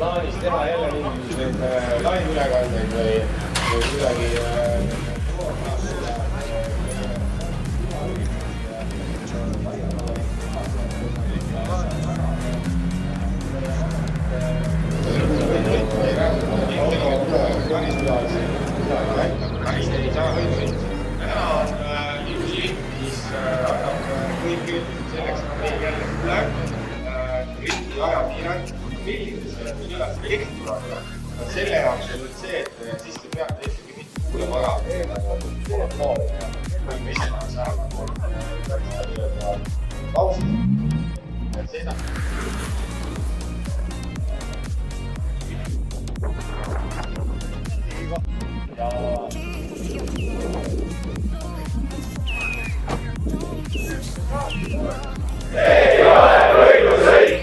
plaanis teha jälle mingisuguseid lainülekandeid või kuidagi päris ei saa võidu. Täna on lipusilt, mis annab kõik selleks, et meil jälle tuleb riigi ajapiirang, millises millal see tekst tuleb. Selle jaoks on nüüd see, et siis te peate ikkagi mitte kuulema ära. Tuleb noore ja võime ise tahaks ära. Lausid. Seda. Ja ei ole võidusõit!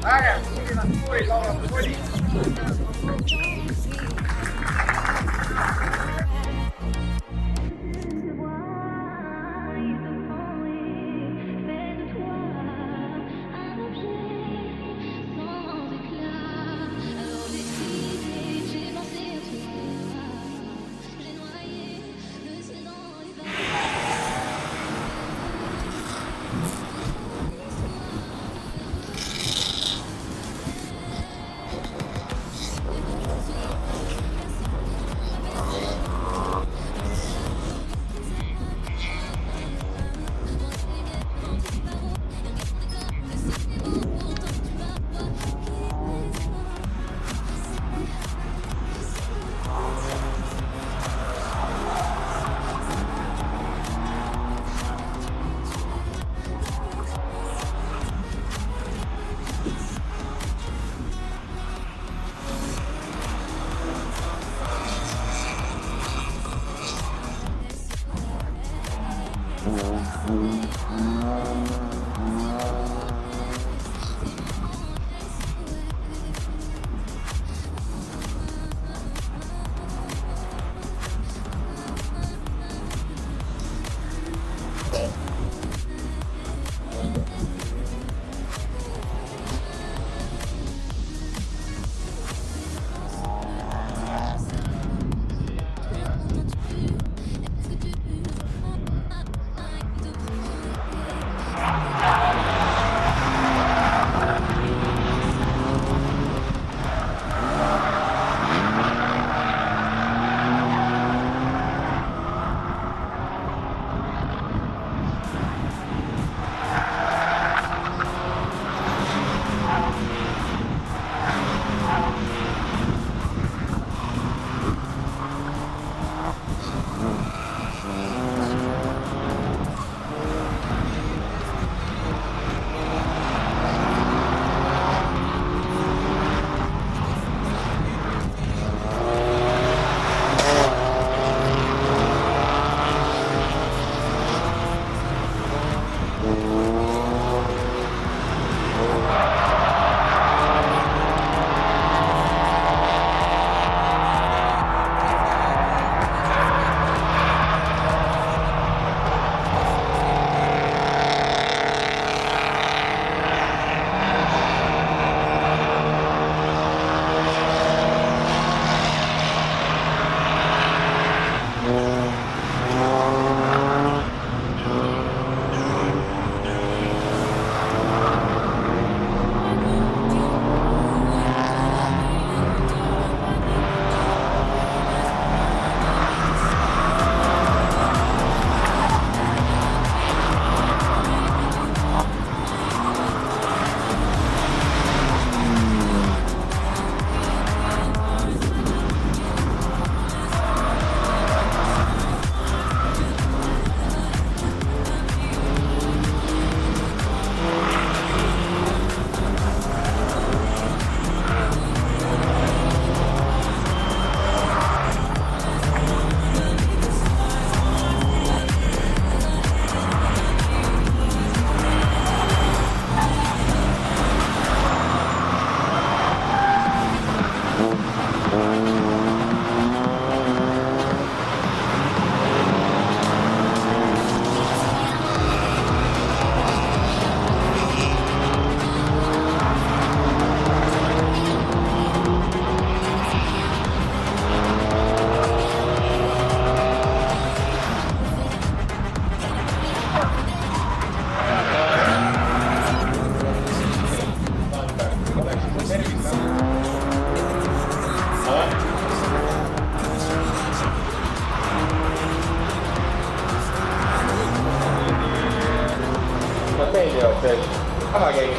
Vägev, milline suuri laulatus oli!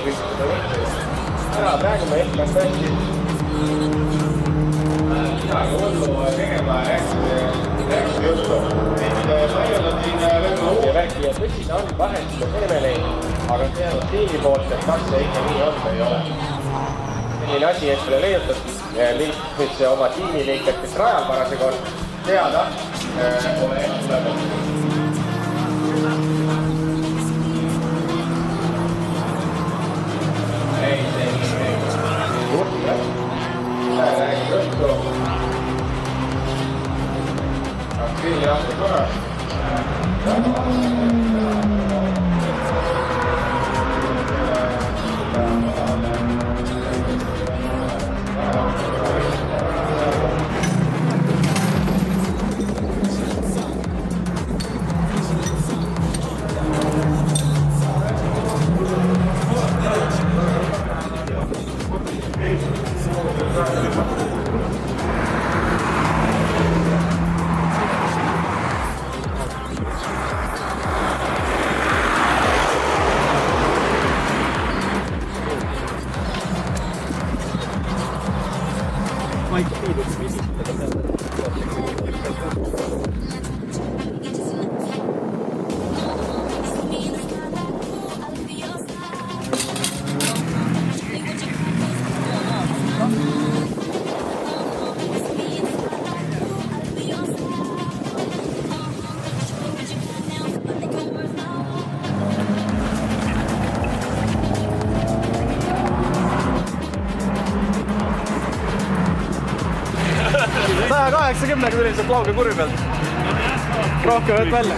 võistluse võitleid. Täna praegu me jätkame tõesti midagi hullu tegema ja rääkida juttu. Paljud on siin lõppu ja rääkida, et võtsid on vahest ja teeme neid, aga see on tiimi poolt, et kas see ikka nii on või ei ole. Selline asi, et selle leiutas oma tiimiliiket, kes rajal parasjagu on teada, ole tuleb. Ei, juurde. Räägi juttu. Küll jah, korras. Kümnega tuli sealt lauge kurvi pealt. Rohkem võt välja.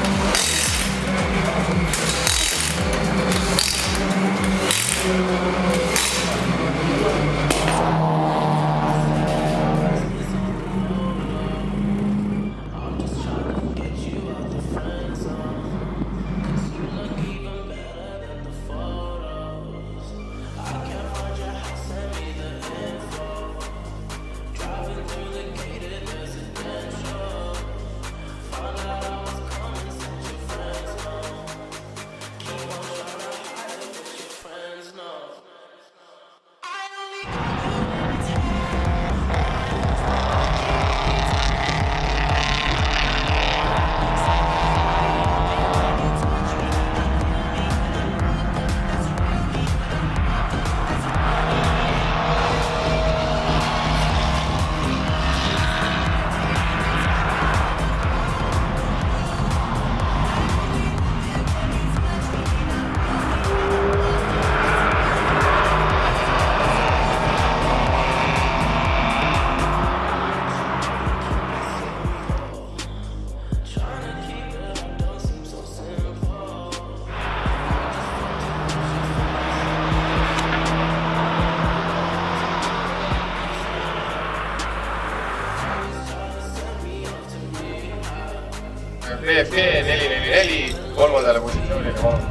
BFG 444 kolmandale positsioonile palun.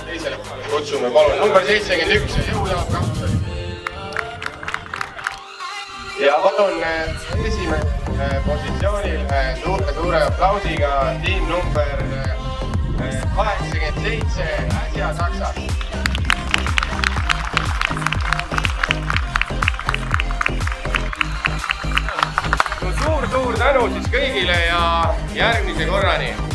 Teisele kutsume palun. Number 71 jõujaab kapsali. Ja palun esimene positsioonil suure aplausiga tiim number 87 Äsja Saksas. Suur tänu siis kõigile ja järgmise korrani!